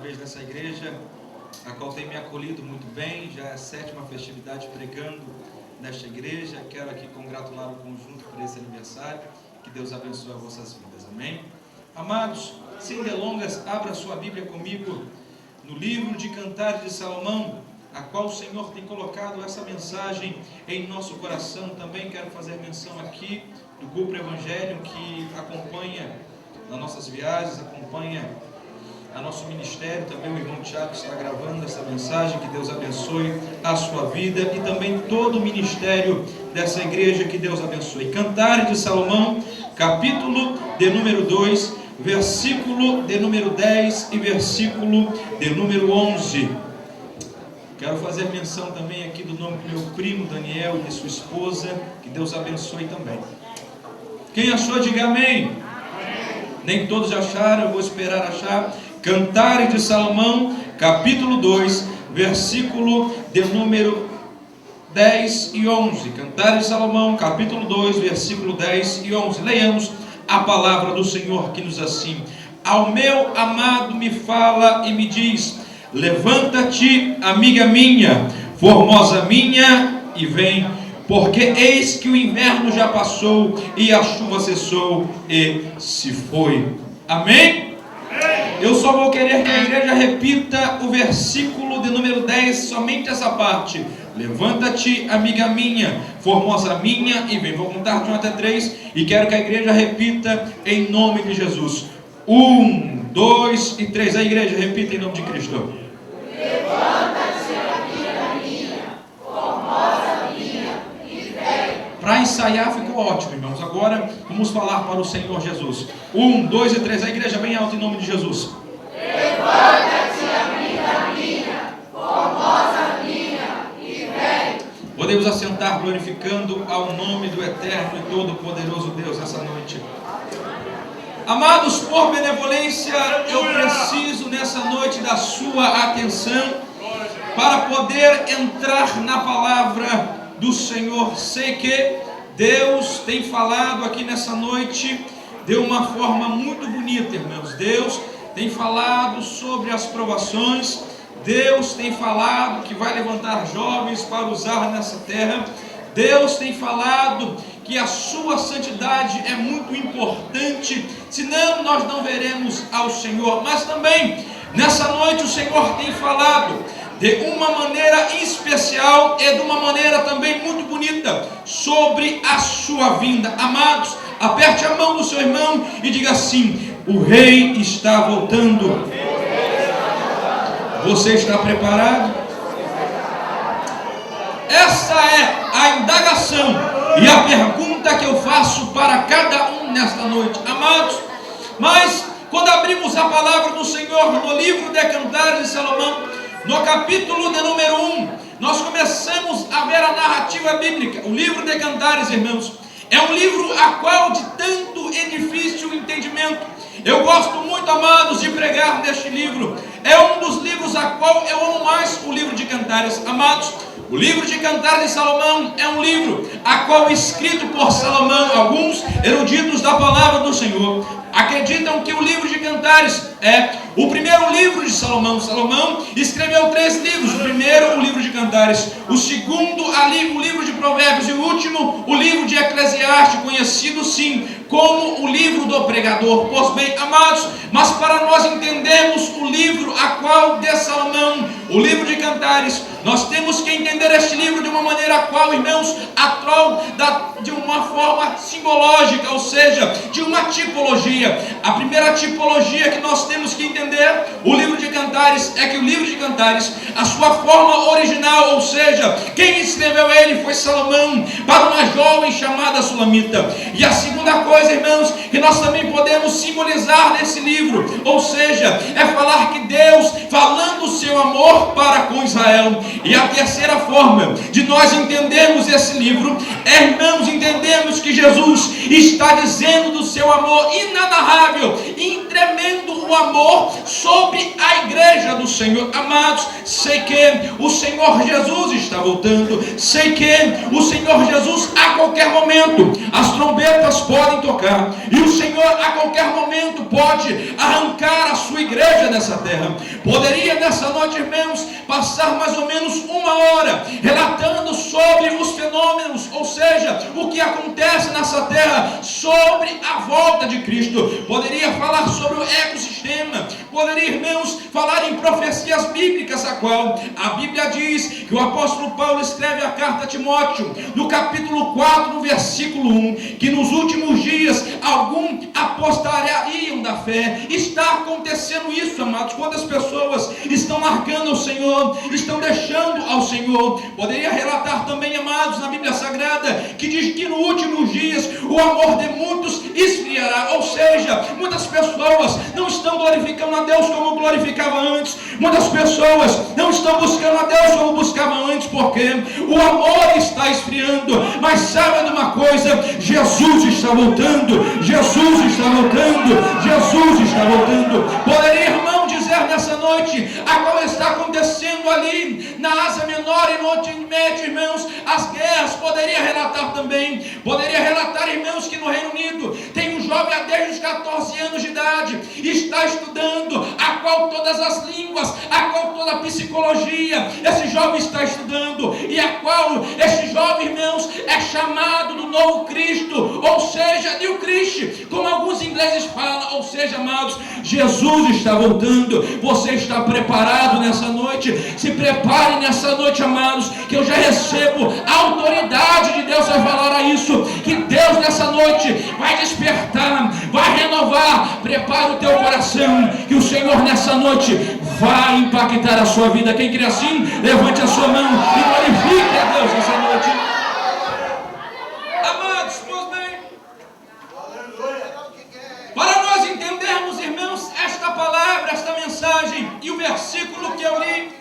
vez nessa igreja, a qual tem me acolhido muito bem. Já é a 7ª festividade pregando nesta igreja. Quero aqui congratular o conjunto por esse aniversário. Que Deus abençoe as vossas vidas, amém? Amados, sem delongas, abra sua Bíblia comigo no livro de Cantares de Salomão, a qual o Senhor tem colocado essa mensagem em nosso coração. Também quero fazer menção aqui do Grupo Evangelho que acompanha nas nossas viagens, acompanha a nosso ministério. Também o irmão Tiago está gravando essa mensagem. Que Deus abençoe a sua vida e também todo o ministério dessa igreja. Que Deus abençoe. Cantares de Salomão, capítulo de número 2, versículo de número 10 e versículo de número 11. Quero fazer menção também aqui do nome do meu primo Daniel e de sua esposa. Que Deus abençoe também. Quem achou, diga amém. Nem todos acharam, eu vou esperar achar. Cantares de Salomão, capítulo 2, versículo de número 10 e 11. Cantares de Salomão, capítulo 2, versículo 10 e 11. Leiamos a palavra do Senhor que nos assim: ao meu amado me fala e me diz: levanta-te, amiga minha, formosa minha, e vem, porque eis que o inverno já passou e a chuva cessou e se foi. Amém? Eu só vou querer que a igreja repita o versículo de número 10, somente essa parte. Levanta-te, amiga minha, formosa minha, e vem. Vou contar de 1 até 3 e quero que a igreja repita em nome de Jesus. 1, 2 e 3. A igreja repita em nome de Cristo. Levanta-te, amiga minha, formosa minha, e vem. Para ensaiar ficou ótimo, irmãos. Agora vamos falar para o Senhor Jesus. 1, 2 e 3. A igreja bem alta em nome de Jesus. Levanta-te, amiga minha, formosa minha, e vem. Podemos assentar glorificando ao nome do eterno e todo-poderoso Deus essa noite. Amados, por benevolência, eu preciso nessa noite da sua atenção para poder entrar na palavra do Senhor. Sei que Deus tem falado aqui nessa noite de uma forma muito bonita, irmãos. Deus tem falado sobre as provações. Deus tem falado que vai levantar jovens para usar nessa terra. Deus tem falado que a sua santidade é muito importante, senão nós não veremos ao Senhor. Mas também, nessa noite, o Senhor tem falado de uma maneira especial e de uma maneira também muito bonita sobre a sua vinda. Amados, aperte a mão do seu irmão e diga assim: o rei está voltando. Você está preparado? Essa é a indagação e a pergunta que eu faço para cada um nesta noite. Amados, mas quando abrimos a palavra do Senhor no livro de Cantares de Salomão, no capítulo de número 1, nós começamos a ver a narrativa bíblica. O livro de Cantares, irmãos, é um livro a qual de tanto e difícil entendimento. Eu gosto muito, amados, de pregar neste livro. É um dos livros a qual eu amo mais, o livro de Cantares. Amados, o livro de Cantares de Salomão é um livro a qual escrito por Salomão. Alguns eruditos da palavra do Senhor acreditam que o livro de Cantares é o primeiro livro de Salomão. Salomão escreveu 3 livros. O primeiro, o livro de Cantares. O segundo, ali, o livro de Provérbios. E o último, o livro de Eclesiastes, conhecido sim como o livro do pregador. Pois bem, amados, mas para nós entendermos o livro a qual de Salomão, o livro de Cantares, nós temos que entender este livro de uma maneira a qual, irmãos, de uma forma simbológica, ou seja, de uma tipologia. A primeira tipologia que nós temos que entender o livro de Cantares é que o livro de Cantares, a sua forma original, ou seja, quem escreveu ele foi Salomão para uma jovem chamada Sulamita. E a segunda coisa, irmãos, que nós também podemos simbolizar nesse livro, ou seja, é falar que Deus falando o seu amor para com Israel. E a terceira forma de nós entendermos esse livro é, irmãos, entendermos que Jesus está dizendo do seu amor inenarrável, tremendo o amor sobre a igreja do Senhor. Amados, sei que o Senhor Jesus está voltando, sei que o Senhor Jesus a qualquer momento as trombetas podem tocar, e o Senhor a qualquer momento pode arrancar a sua igreja dessa terra. Poderia nessa noite, irmãos, passar mais ou menos uma hora relatando sobre os fenômenos, ou seja, o que acontece nessa terra, sobre a volta de Cristo. Poderia falar sobre o ecossistema, poderia, irmãos, falar em profecias bíblicas, a qual a Bíblia diz que o apóstolo Paulo escreve a carta a Timóteo, no capítulo 4, no versículo 1, que nos últimos dias alguns apostariam da fé. Está acontecendo isso, amados, quando as pessoas estão largando ao Senhor, estão deixando ao Senhor. Poderia relatar também, amados, na Bíblia Sagrada, que diz que nos últimos dias o amor de muitos esfriará, ou seja, muitas pessoas não estão glorificando a Deus como glorificava antes, muitas pessoas não estão buscando a Deus como buscavam antes, porque o amor está esfriando. Mas saiba de uma coisa: Jesus está voltando, Jesus está voltando, Jesus está voltando. Poderia, irmão, dizer nessa noite a qual está acontecendo ali na Ásia Menor e no Oriente Médio, irmãos, as guerras. Poderia relatar também, poderia relatar, irmãos, que no Reino Unido tem um jovem desde os 14 anos de idade, está estudando a qual todas as línguas, a qual toda a psicologia, esse jovem está estudando, e a qual esse jovem, irmãos, é chamado do novo Cristo, ou seja, New Christ, como alguns ingleses falam. Ou seja, amados, Jesus está voltando. Você está preparado nessa noite? Se prepare nessa noite, amados, que eu já recebo a autoridade de Deus a falar a isso, que Deus nessa noite vai despertar, vai renovar. Prepara o teu coração, que o Senhor nessa noite vai impactar a sua vida. Quem crê assim, levante a sua mão e glorifique a Deus nessa noite. Amados, pois bem, para nós entendermos, irmãos, esta palavra, esta mensagem e o versículo que eu li,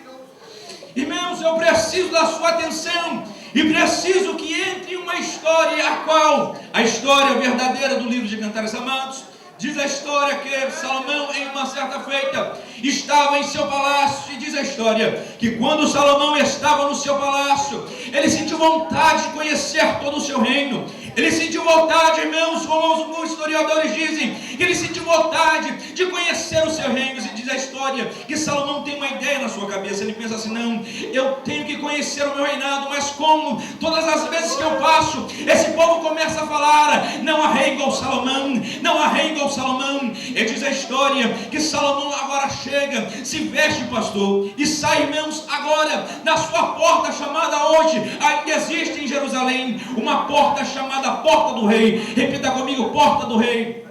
irmãos, eu preciso da sua atenção e preciso que entre uma história, a qual a história verdadeira do livro de Cantares. Amados, diz a história que Salomão, em uma certa feita, estava em seu palácio, e diz a história que quando Salomão estava no seu palácio, ele sentiu vontade de conhecer todo o seu reino. Ele sentiu vontade, irmãos, como alguns historiadores dizem, que ele sentiu vontade de conhecer os seus reinos. E diz a história que Salomão tem uma ideia na sua cabeça. Ele pensa assim: não, eu tenho que conhecer o meu reinado, mas como? Todas as vezes que eu passo, esse povo começa a falar: não há rei igual Salomão, não há rei igual Salomão. E diz a história que Salomão agora chega, se veste, pastor, e sai, irmãos, agora na sua porta chamada hoje, ainda existe em Jerusalém, uma porta chamada Porta do Rei. Repita comigo: Porta do Rei.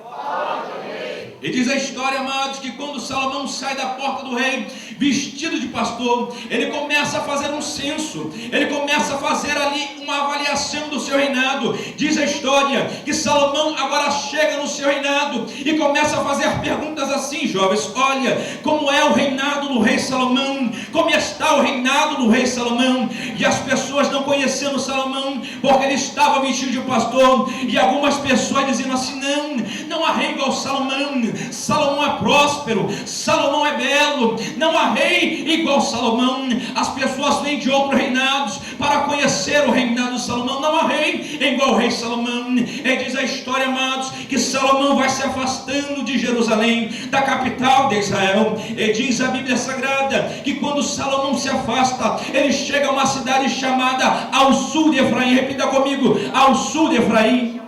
E diz a história, amados, que quando Salomão sai da porta do rei, vestido de pastor, ele começa a fazer um censo, ele começa a fazer ali uma avaliação do seu reinado. Diz a história que Salomão agora chega no seu reinado e começa a fazer perguntas assim: jovens, olha, como é o reinado do rei Salomão? Como está o reinado do rei Salomão? E as pessoas não conhecendo Salomão, porque ele estava vestido de pastor, e algumas pessoas dizendo assim: não há rei igual Salomão. Salomão é próspero, Salomão é belo, não há rei igual Salomão. As pessoas vêm de outros reinados para conhecer o reinado de Salomão. Não há rei igual o rei Salomão. E diz a história, amados, que Salomão vai se afastando de Jerusalém, da capital de Israel. E diz a Bíblia Sagrada que quando Salomão se afasta, ele chega a uma cidade chamada ao sul de Efraim. Repita comigo: ao sul de Efraim.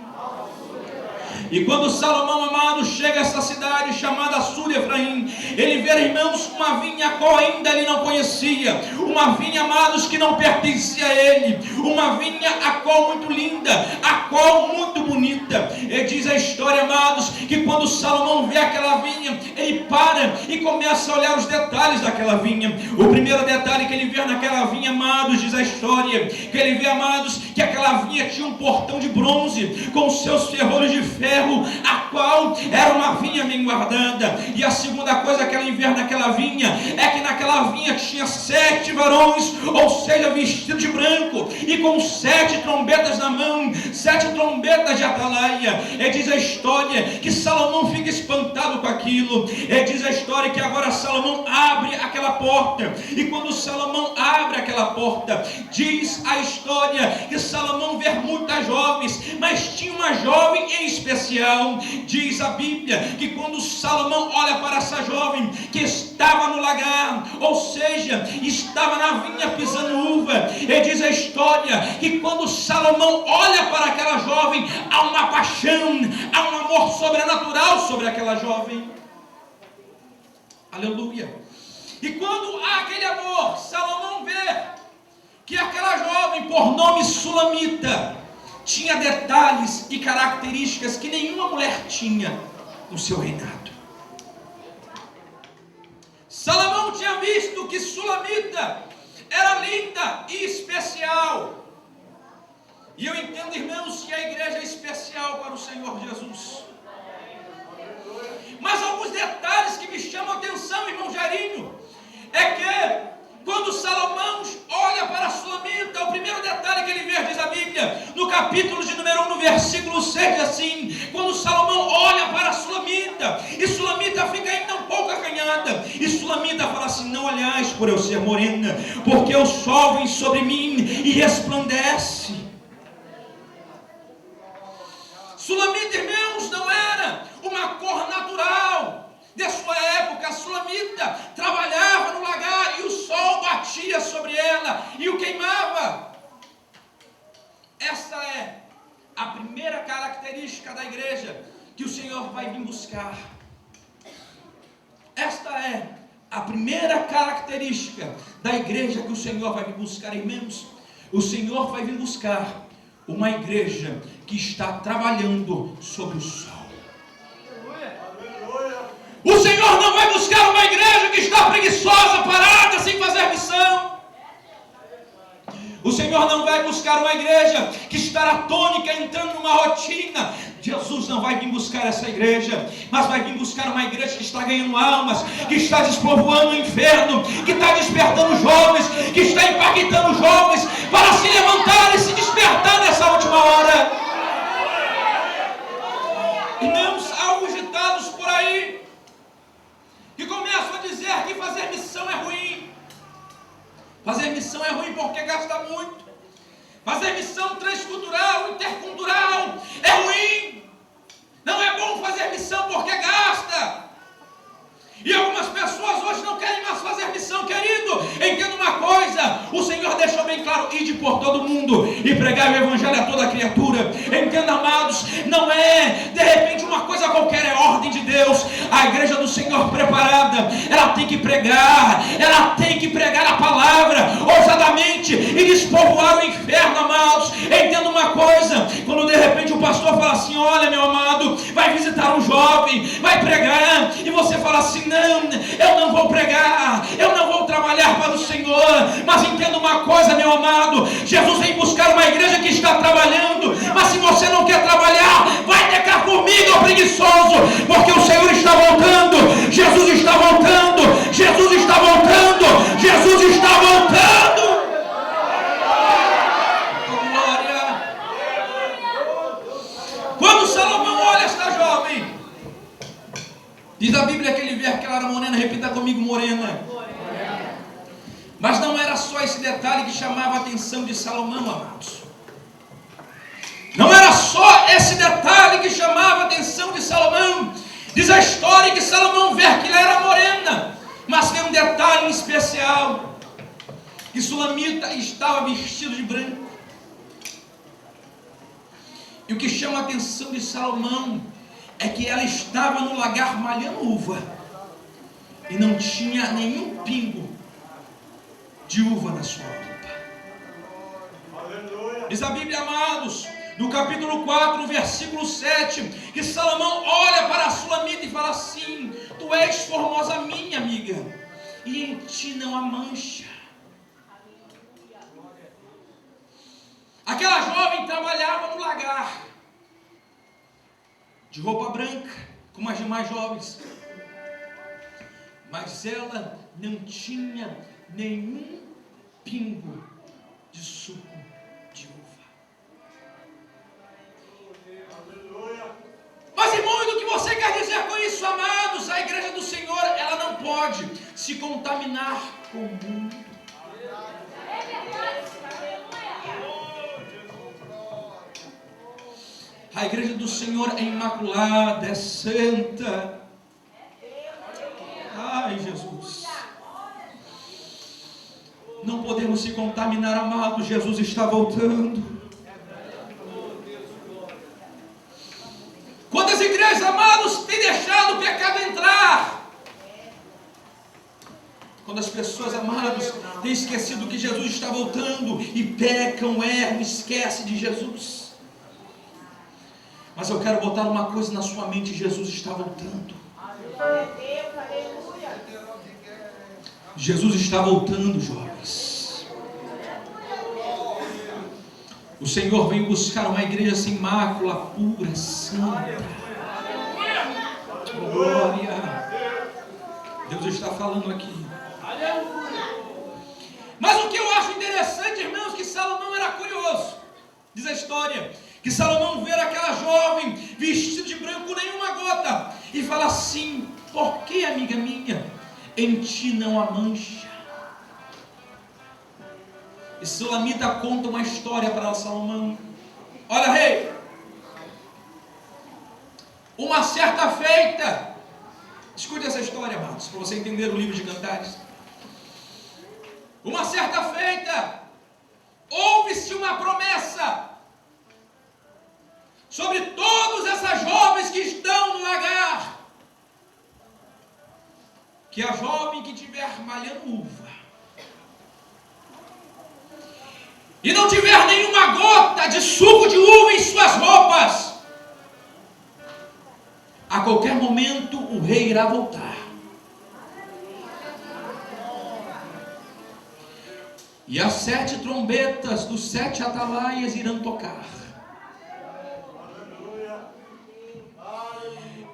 E quando Salomão, amado, chega a essa cidade chamada sul de Efraim, ele vê, irmãos, uma vinha a qual ainda ele não conhecia, uma vinha, amados, que não pertencia a ele, uma vinha a qual muito linda, a qual muito bonita. E diz a história, amados, que quando Salomão vê aquela vinha, ele para e começa a olhar os detalhes daquela vinha. O primeiro detalhe que ele vê naquela vinha, amados, diz a história, que ele vê, amados, que aquela vinha tinha um portão de bronze com seus ferrolhos de ferro, a qual era uma vinha bem guardada. E a segunda coisa que ela vê naquela vinha é que naquela vinha tinha 7 varões, ou seja, vestidos de branco e com 7 trombetas na mão, 7 trombetas de atalaia. E diz a história que Salomão fica espantado com aquilo. E diz a história que agora Salomão abre aquela porta, e quando Salomão abre aquela porta, diz a história que Salomão vê muitas jovens, mas tinha uma jovem em especial. Diz a Bíblia que quando Salomão olha para essa jovem que estava no lagar, ou seja, estava na vinha pisando uva, e diz a história que quando Salomão olha para aquela jovem, há uma paixão, há um amor sobrenatural sobre aquela jovem. Aleluia. E quando há aquele amor, Salomão vê que aquela jovem, por nome Sulamita, tinha detalhes e características que nenhuma mulher tinha no seu reinado. Salomão tinha visto que Sulamita era linda e especial. E eu entendo, irmãos, que a igreja é especial para o Senhor Jesus. Mas alguns detalhes que me chamam a atenção, irmão Jarinho, é que quando Salomão olha para Sulamita, o primeiro detalhe que ele vê, diz a Bíblia, no capítulo de número 1, no versículo 6, assim: quando Salomão olha para Sulamita, e Sulamita fica ainda um pouco acanhada, e Sulamita fala assim: não olhais por eu ser morena, porque o sol vem sobre mim e resplandece. Sulamita, irmãos, não era uma cor natural de sua época. A Sulamita trabalhava no lagar e o sol batia sobre ela e o queimava. Essa é a primeira característica da igreja que o Senhor vai vir buscar. Esta é a primeira característica da igreja que o Senhor vai vir buscar, irmãos. O Senhor vai vir buscar uma igreja que está trabalhando sobre o sol. O Senhor não vai buscar uma igreja que está preguiçosa, parada, sem fazer missão. O Senhor não vai buscar uma igreja que está atônica, entrando numa rotina. Jesus não vai vir buscar essa igreja, mas vai vir buscar uma igreja que está ganhando almas, que está despovoando o inferno, que está despertando jovens, que está impactando jovens para se levantar e se despertar nessa última hora. Irmãos, há alguns ditados por aí que começam a dizer que fazer missão é ruim. Fazer missão é ruim porque gasta muito. Fazer missão transcultural, intercultural é ruim. Não é bom fazer missão porque gasta. E algumas pessoas hoje não querem mais fazer missão, querido. Entenda uma coisa: o Senhor deixou bem claro: ide por todo mundo e pregar o evangelho a toda criatura. Entenda, amados, não é de repente uma coisa qualquer, é ordem de Deus. A igreja do Senhor preparada, ela tem que pregar a palavra ousadamente e despovoar o inferno, amados. Entenda uma coisa: quando de repente o pastor fala assim: olha, meu amado, vai visitar um jovem, vai pregar, e você fala assim: não, eu não vou pregar, eu não vou trabalhar para o Senhor. Mas entenda uma coisa, meu amado: Jesus vem buscar uma igreja que está trabalhando. Mas se você não quer trabalhar, vai ter cá formiga, ô preguiçoso, porque o Senhor está voltando. Jesus está voltando. Jesus está voltando. Jesus está voltando. Glória. Quando Salomão olha esta jovem, diz a Bíblia que ele vê que ela era morena. Repita comigo: morena. Mas não era só esse detalhe que chamava a atenção de Salomão, amados. Não era só esse detalhe que chamava a atenção de Salomão. Diz a história que Salomão vê que ela era morena, mas tem um detalhe especial: que Sulamita estava vestido de branco. E o que chama a atenção de Salomão é que ela estava no lagar malhando uva e não tinha nenhum pingo de uva na sua roupa. Diz a Bíblia, amados, no capítulo 4, versículo 7, que Salomão olha para a Sulamita e fala assim: tu és formosa, minha amiga, e em ti não há mancha. Aquela jovem trabalhava no lagar, de roupa branca, como as demais jovens, mas ela não tinha nenhum pingo de suco de uva. Mas, irmão, do que você quer dizer com isso, amados? A igreja do Senhor, ela não pode se contaminar com o mundo. A igreja do Senhor é imaculada, é santa. Ai, Jesus. Não podemos se contaminar, amados. Jesus está voltando. Quantas igrejas, amados, têm deixado o pecado entrar? Quando as pessoas, amados, têm esquecido que Jesus está voltando e pecam, erram, esquecem de Jesus. Mas eu quero botar uma coisa na sua mente: Jesus está voltando. Jesus está voltando, jovens. O Senhor veio buscar uma igreja sem mácula, pura, santa. Glória. Deus está falando aqui. Mas o que eu acho interessante, irmãos, que Salomão era curioso. Diz a história que Salomão vê aquela jovem vestida de branco, nenhuma gota, e fala assim: por que, amiga minha, em ti não há mancha? E Sulamita conta uma história para Salomão. Olha, rei, uma certa feita, escute essa história, amados, para você entender o livro de Cantares. Uma certa feita, houve-se uma promessa sobre todas essas jovens que estão no lagar, que a jovem que tiver malhando uva e não tiver nenhuma gota de suco de uva em suas roupas, a qualquer momento o rei irá voltar. E as 7 trombetas dos 7 atalaias irão tocar.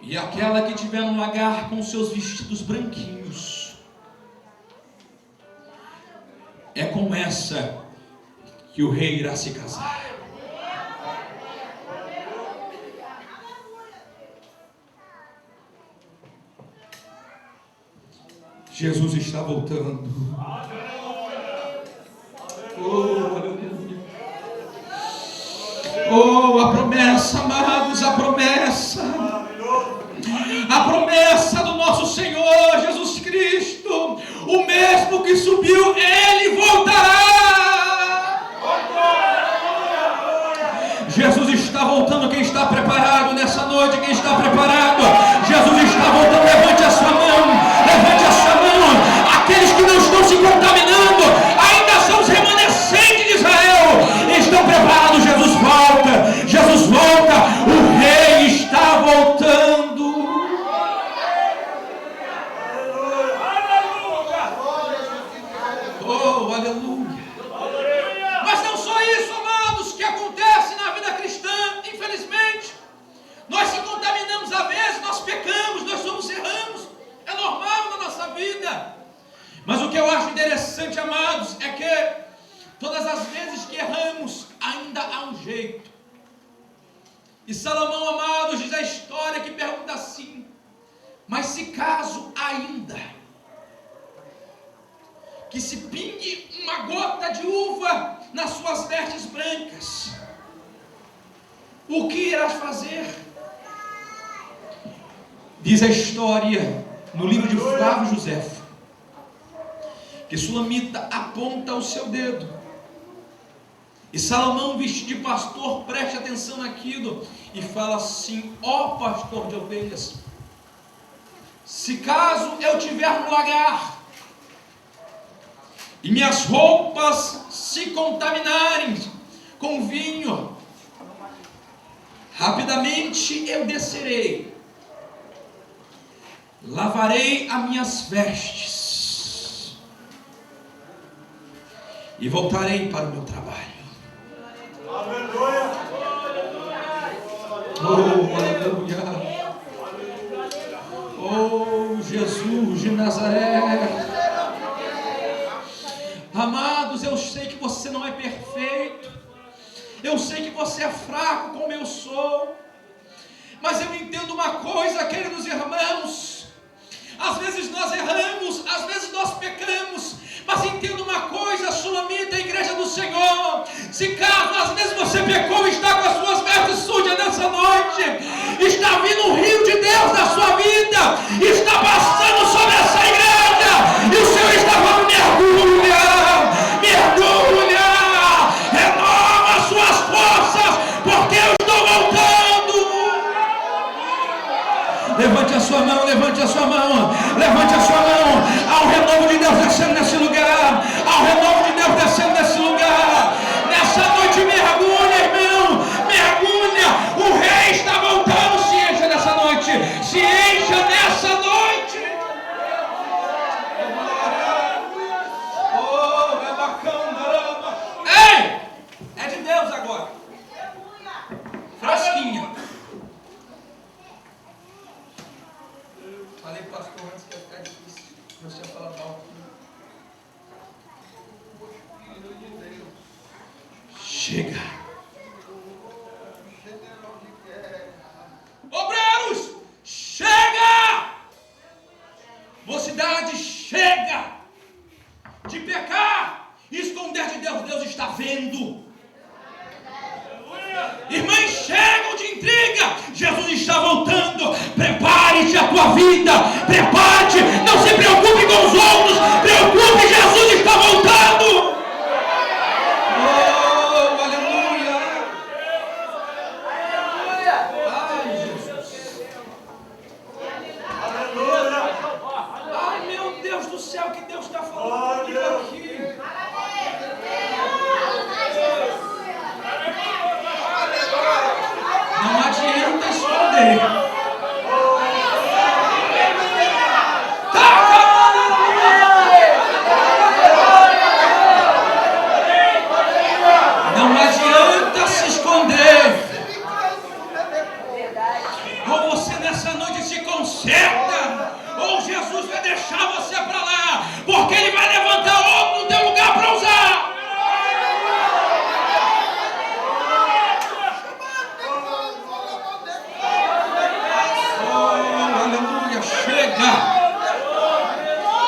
E aquela que tiver no lagar com seus vestidos branquinhos, é com essa que o rei irá se casar. Jesus está voltando. Oh, aleluia. Oh, a promessa, amados, a promessa. A promessa do nosso Senhor Jesus Cristo, o mesmo que subiu, Ele voltará. Jesus está voltando. Quem está preparado nessa noite? Quem está preparado? Jesus está voltando. Levante a sua mão, levante a sua mão. Aqueles que não estão se contaminando, ainda são os remanescentes de Israel, estão preparados. Jesus volta, Jesus volta, o Rei está voltando. Oh, aleluia. Mas não só isso, amados, que acontece na vida cristã, infelizmente. Nós se contaminamos às vezes, nós pecamos, nós somos erramos, é normal na nossa vida. Mas o que eu acho interessante, amados, é que todas as vezes que erramos, ainda há um jeito. E Salomão, amados, diz a história que pergunta assim: mas se caso ainda que se pingue uma gota de uva nas suas vestes brancas, o que irás fazer? Diz a história no livro de Flávio Josefo que Sulamita aponta o seu dedo e Salomão, vestido de pastor, preste atenção naquilo e fala assim: ó pastor de ovelhas, se caso eu tiver no lagar e minhas roupas se contaminarem com vinho, rapidamente eu descerei, lavarei as minhas vestes e voltarei para o meu trabalho. Oh, aleluia. Oh, Jesus de Nazaré. Amados, eu sei que você não é perfeito. Eu sei que você é fraco como eu sou. Mas eu entendo uma coisa, queridos irmãos. Às vezes nós erramos, às vezes nós pecamos. Mas entenda uma coisa, Sulamita, a igreja do Senhor. Se caso às vezes você pecou e está com as suas vestes sujas nessa noite, está vindo um rio de Deus na sua vida, está passando sobre essa igreja, e o Senhor está falando: mergulha, mergulha, renova as suas forças, porque eu estou voltando. Levante a sua mão, levante a sua mão, levante a sua mão. Há um renovo de Deus descendo nesse lugar. Há um renovo de Deus descendo nesse lugar. Nessa noite mergulha, irmão, mergulha. O rei está voltando. Se encha nessa noite, se encha nessa noite. Oh, é bacana. Ei, é de Deus agora. Frasquinha. Falei para o pastor antes que ia ficar difícil. Você ia falar alto. Chega. Obreiros, chega. Mocidade, chega. De pecar e esconder de Deus. Deus está vendo. Irmãs, chegam de intriga. Jesus está voltando. Prepare-te a tua vida. Prepare-te. Não se preocupe com os outros. Preocupe, Jesus está voltando. Oh, aleluia. Ai, Jesus. Aleluia. Ai, meu Deus do céu, que Deus está falando aqui. Não adianta esconder. Não adianta se esconder. Ou você nessa noite se conserta, ou Jesus vai deixar você para lá, porque Ele vai levantar outro no teu lugar para usar.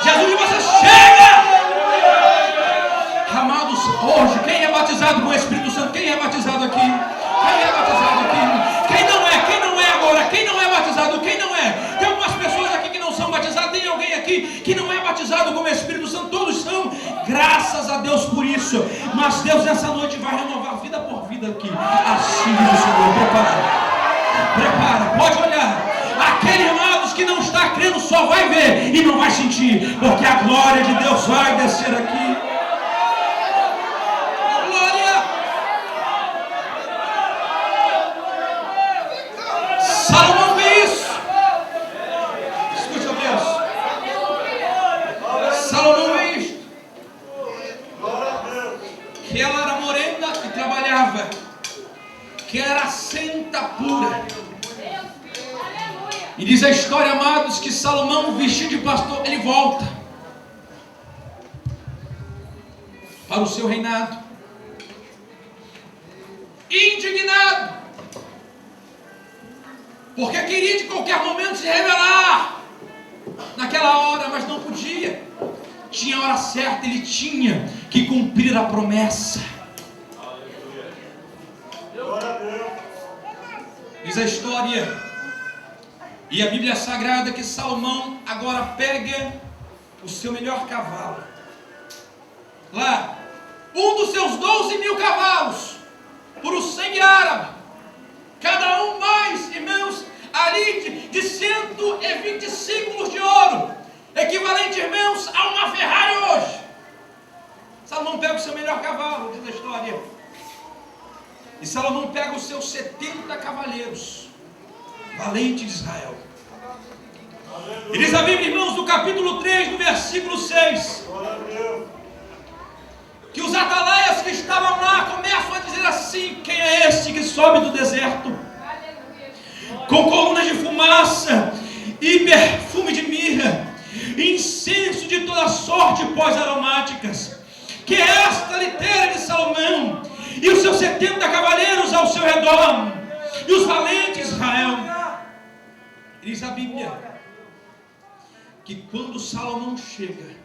Jesus, você chega! Amados, hoje, quem é batizado com o Espírito Santo? Quem é batizado aqui? Quem é batizado aqui? Quem não é agora? Quem não é batizado? Quem não é? Tem algumas pessoas aqui que não são batizadas. Tem alguém aqui que não é batizado com o Espírito Santo? Todos são. Graças a Deus por isso. Mas Deus nessa noite vai renovar vida por vida aqui. Assim diz o Senhor. Prepara, pode olhar. Aquele, amados, que não está crendo só vai ver e não vai sentir, porque a glória de Deus vai descer aqui. Glória! Salomão vê isso. Escute a Deus. Salomão vê isso. Que ela era morena e trabalhava, que era santa pura. E diz a história, amados, que Salomão, vestido de pastor, ele volta para o seu reinado, indignado, porque queria de qualquer momento se revelar naquela hora, mas não podia. Tinha a hora certa, ele tinha que cumprir a promessa. Diz a história e a Bíblia Sagrada que Salomão agora pega o seu melhor cavalo. Lá, um dos seus 12.000 cavalos, por o sangue árabe. Cada um mais, irmãos, ali de 120 ciclos de ouro. Equivalente, irmãos, a uma Ferrari hoje. Salomão pega o seu melhor cavalo, diz a história. E Salomão pega os seus 70 cavaleiros, valente de Israel. E diz a Bíblia, irmãos, no capítulo 3, no versículo 6, que os atalaias que estavam lá começam a dizer assim: quem é este que sobe do deserto? fumaça e perfume de mirra, incenso de toda sorte pós-aromáticas. Que é esta liteira de Salomão e os seus 70 cavaleiros ao seu redor, e os valentes de Israel. Diz a Bíblia que quando Salomão chega,